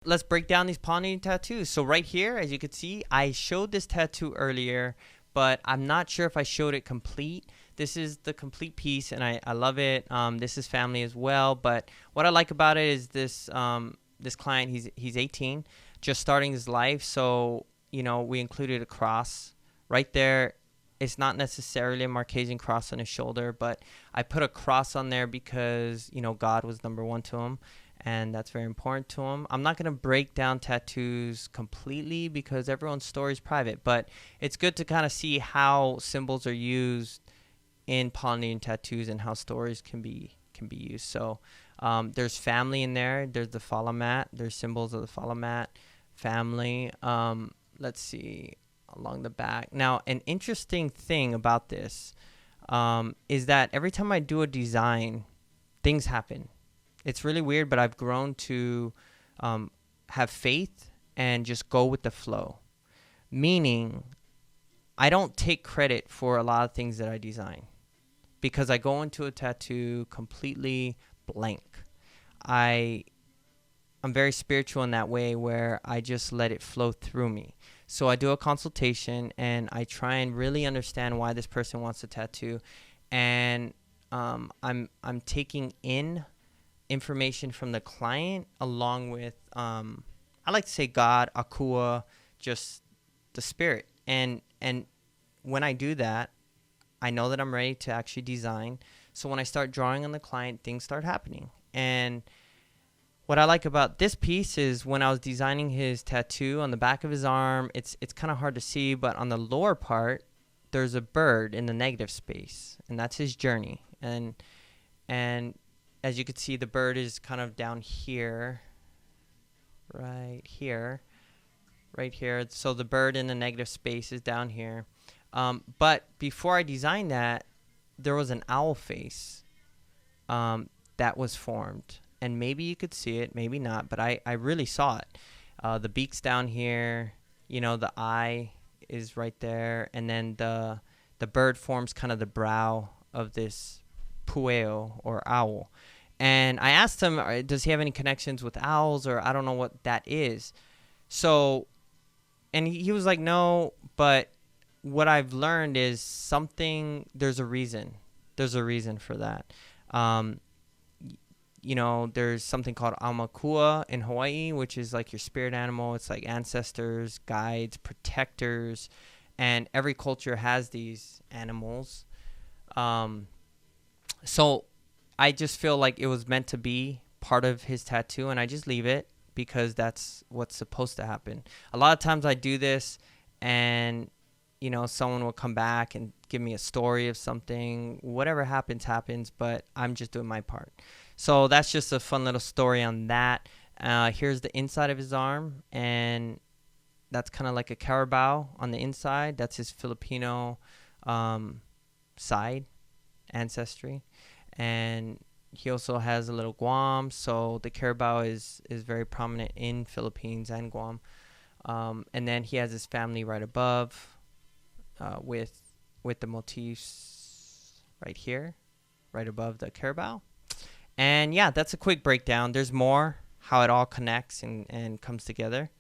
Let's break down these Polynesian tattoos. So right here, as you can see, I showed this tattoo earlier, but I'm not sure if I showed it complete. This is the complete piece, and I love it. This is family as well, but what I like about it is this client, he's 18, just starting his life, so, we included a cross right there. It's not necessarily a Marquesian cross on his shoulder, but I put a cross on there because, God was number one to him, and that's very important to him. I'm not going to break down tattoos completely because everyone's story is private, but it's good to kind of see how symbols are used in Polynesian tattoos and how stories can be used. So there's family in there. There's the falamat. There's symbols of the falamat family. Let's see, along the back. Now, an interesting thing about this is that every time I do a design, things happen. It's really weird, but I've grown to have faith and just go with the flow. Meaning, I don't take credit for a lot of things that I design because I go into a tattoo completely blank. I'm very spiritual in that way where I just let it flow through me. So I do a consultation and I try and really understand why this person wants a tattoo, and I'm taking in information from the client along with I like to say God, Akua, just the spirit. And when I do that, I know that I'm ready to actually design. So when I start drawing on the client, things start happening. And what I like about this piece is when I was designing his tattoo on the back of his arm, it's kind of hard to see, but on the lower part, there's a bird in the negative space, and that's his journey. And as you can see, the bird is kind of down here, right here. So the bird in the negative space is down here. But before I designed that, there was an owl face that was formed. And maybe you could see it, maybe not, but I really saw it. The beak's down here, the eye is right there, and then the bird forms kind of the brow of this pueo or owl. And I asked him, does he have any connections with owls, or I don't know what that is. So, and he was like, no, but what I've learned is there's a reason. There's a reason for that. There's something called Aumakua in Hawaii, which is like your spirit animal. It's like ancestors, guides, protectors, and every culture has these animals. So I just feel like it was meant to be part of his tattoo, and I just leave it because that's what's supposed to happen. A lot of times I do this, and someone will come back and give me a story of something. Whatever happens, but I'm just doing my part. So that's just a fun little story on that. Here's the inside of his arm, and that's kind of like a carabao on the inside. That's his Filipino side ancestry. And he also has a little Guam, so the carabao is very prominent in Philippines and Guam. And then he has his family right above with the motifs right here, right above the carabao. And yeah, that's a quick breakdown. There's more, how it all connects and comes together.